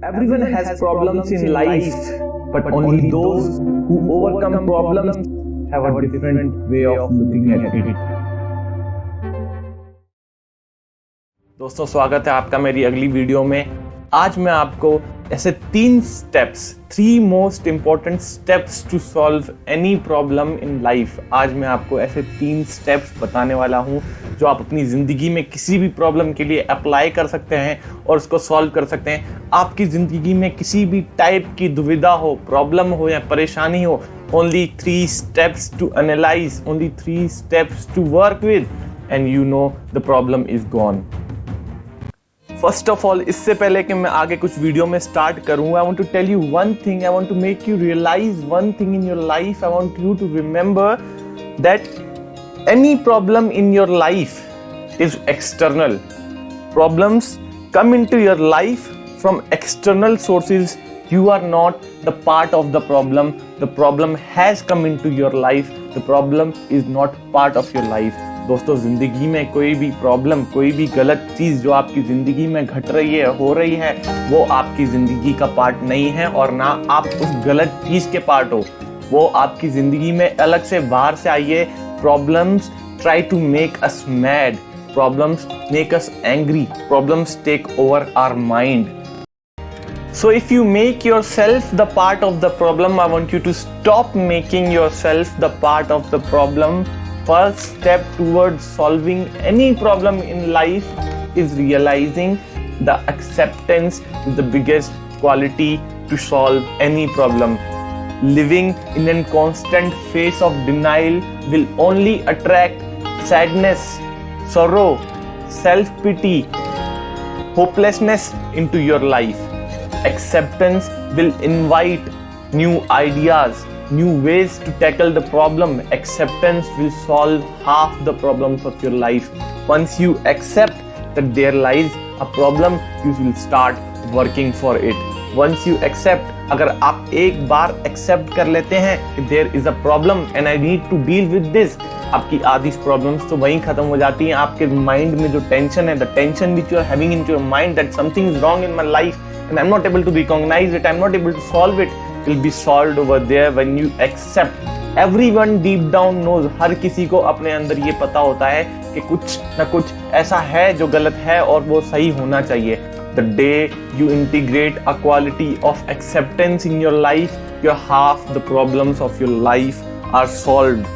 Everyone has problems in life, but only those who overcome problems have a different way of looking at it. दोस्तों, स्वागत है आपका मेरी अगली video में। आज मैं आपको ऐसे 3 most important steps to solve any problem in life. आज मैं आपको ऐसे 3 स्टेप्स बताने वाला हूं जो आप अपनी ज़िंदगी में किसी भी प्रॉब्लम के लिए अप्लाई कर सकते हैं और उसको सॉल्व कर सकते हैं। आपकी ज़िंदगी में किसी भी टाइप की दुविधा हो, प्रॉब्लम हो या परेशानी हो, only 3 steps to analyse, only 3 steps to work with, and you know the problem is gone. First of all, इससे पहले कि मैं आगे कुछ वीडियो में स्टार्ट करूं, I want to tell you one thing, I want to make you realise one thing in your life. I want you to remember that any problem in your life is external. Problems come into your life from external sources. You are not the part of the problem. The problem has come into your life. The problem is not part of your life. दोस्तों, जिंदगी में कोई भी problem, कोई भी गलत चीज जो आपकी जिंदगी में घट रही है, हो रही है, वो आपकी जिंदगी का पार्ट नहीं है और ना आप उस गलत चीज के पार्ट हो। वो आपकी जिंदगी में अलग से बाहर से आई है। Problems try to make us mad. Problems make us angry. Problems take over our mind. So if you make yourself the part of the problem, I want you to stop making yourself the part of the problem. First step towards solving any problem in life is realizing the acceptance is the biggest quality to solve any problem. Living in a constant phase of denial will only attract sadness, sorrow, self-pity, hopelessness into your life. Acceptance will invite new ideas, new ways to tackle the problem. Acceptance will solve half the problems of your life. Once you accept that there lies a problem, you will start working for it. Once you accept, अगर आप एक बार accept कर लेते हैं कि there is a problem and I need to deal with this, आपकी आधी problems तो वहीं खत्म हो जाती हैं। आपके माइंड में जो टेंशन है, the tension which you are having in your mind that something is wrong in my life and I am not able to recognise it, I am not able to solve it, will be solved over there when you accept. Everyone deep down knows, हर किसी को अपने अंदर ये पता होता है कि कुछ ना कुछ ऐसा है जो गलत है और वो सही होना चाहिए। The day you integrate a quality of acceptance in your life, your half the problems of your life are solved.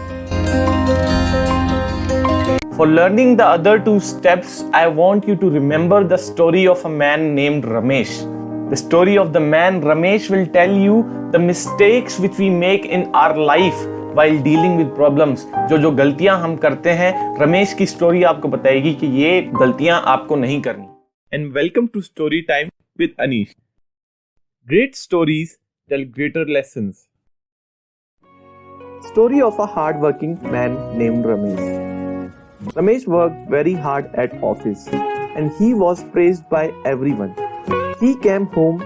For learning the other 2 steps, I want you to remember the story of a man named Ramesh. The story of the man Ramesh will tell you the mistakes which we make in our life while dealing with problems. जो गलतियां हम करते हैं, रमेश की story आपको बताएगी कि ये गलतियां आपको नहीं करनी। And welcome to Story Time with Anish. Great stories tell greater lessons. Story of a hard-working man named Ramesh. Ramesh worked very hard at office and he was praised by everyone. He came home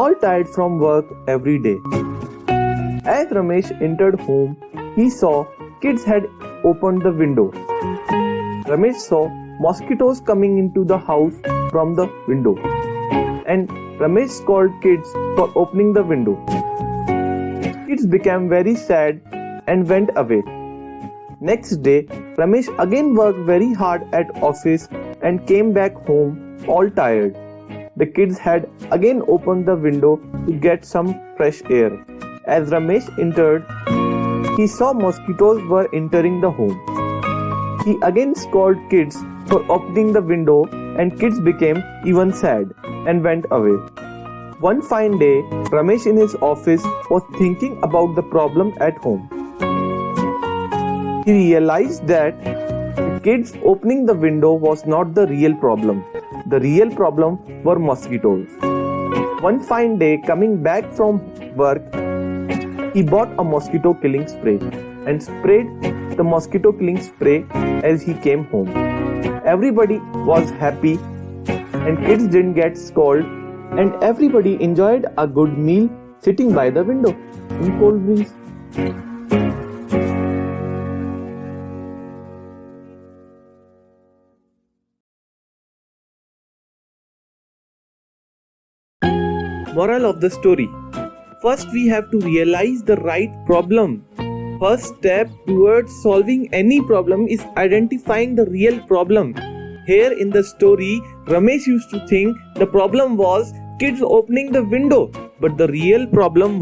all tired from work every day. As Ramesh entered home, he saw kids had opened the window. Ramesh saw mosquitoes coming into the house from the window, and Ramesh scolded kids for opening the window. Kids became very sad and went away. Next day, Ramesh again worked very hard at office and came back home all tired. The kids had again opened the window to get some fresh air. As Ramesh entered, he saw mosquitoes were entering the home. He again scolded kids for opening the window, and kids became even sad and went away. One fine day, Ramesh in his office was thinking about the problem at home. He realized that the kids opening the window was not the real problem. The real problem were mosquitoes. One fine day, coming back from work, he bought a mosquito killing spray and sprayed the mosquito killing spray as he came home. Everybody was happy and kids didn't get scolded and everybody enjoyed a good meal sitting by the window in cold breeze. Moral of the story. First, we have to realize the right problem. First step towards solving any problem is identifying the real problem. Here in the story, Ramesh used to think the problem was kids opening the window. But the real problem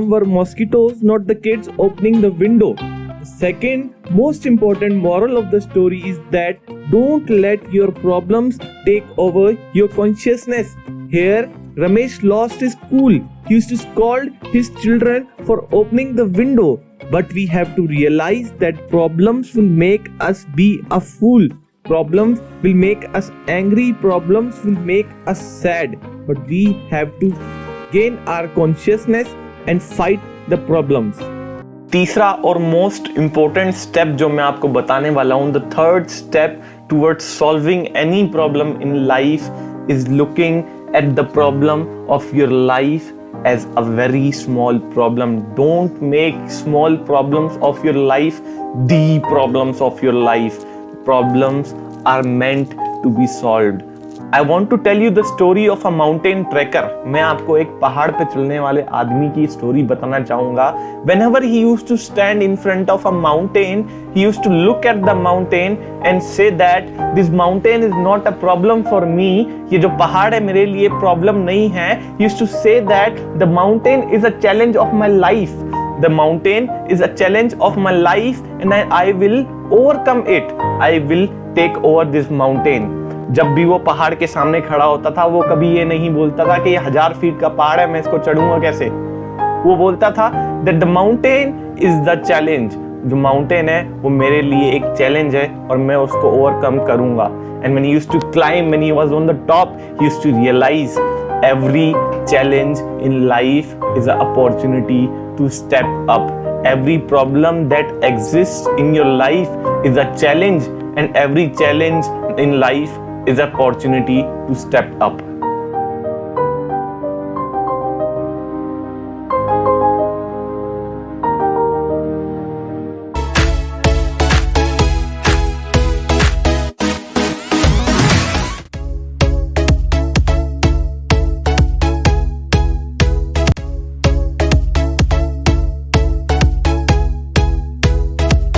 were mosquitoes, not the kids opening the window. The second most important moral of the story is that don't let your problems take over your consciousness. Here, Ramesh lost his cool. He used to scold his children for opening the window. But we have to realize that problems will make us be a fool. Problems will make us angry. Problems will make us sad. But we have to gain our consciousness and fight the problems. तीसरा और most important step जो मैं आपको बताने वाला हूं, the third step towards solving any problem in life is looking at the problem of your life as a very small problem. Don't make small problems of your life the problems of your life. Problems are meant to be solved. I want to tell you the story of a mountain trekker. मैं आपको एक पहाड़ पे चलने वाले आदमी की story बताना चाहूंगा. Whenever he used to stand in front of a mountain, he used to look at the mountain and say that this mountain is not a problem for me. ये जो पहाड़ है मेरे लिए प्रॉब्लम नहीं है. He used to say that the mountain is a challenge of my life. The mountain is a challenge of my life and I will overcome it. I will take over this mountain. जब भी वो पहाड़ के सामने खड़ा होता था, वो कभी ये नहीं बोलता था कि ये 1000 फीट का पहाड़ है, मैं इसको चढ़ूंगा कैसे. वो बोलता था that the mountain is the challenge. जो माउंटेन है वो मेरे लिए एक चैलेंज है और मैं उसको ओवरकम करूंगा. And when he used to climb, when he was on the top, he used to realize every challenge in life is an opportunity to step up. Every problem that exists in your life is a challenge, and every challenge in life is an opportunity to step up.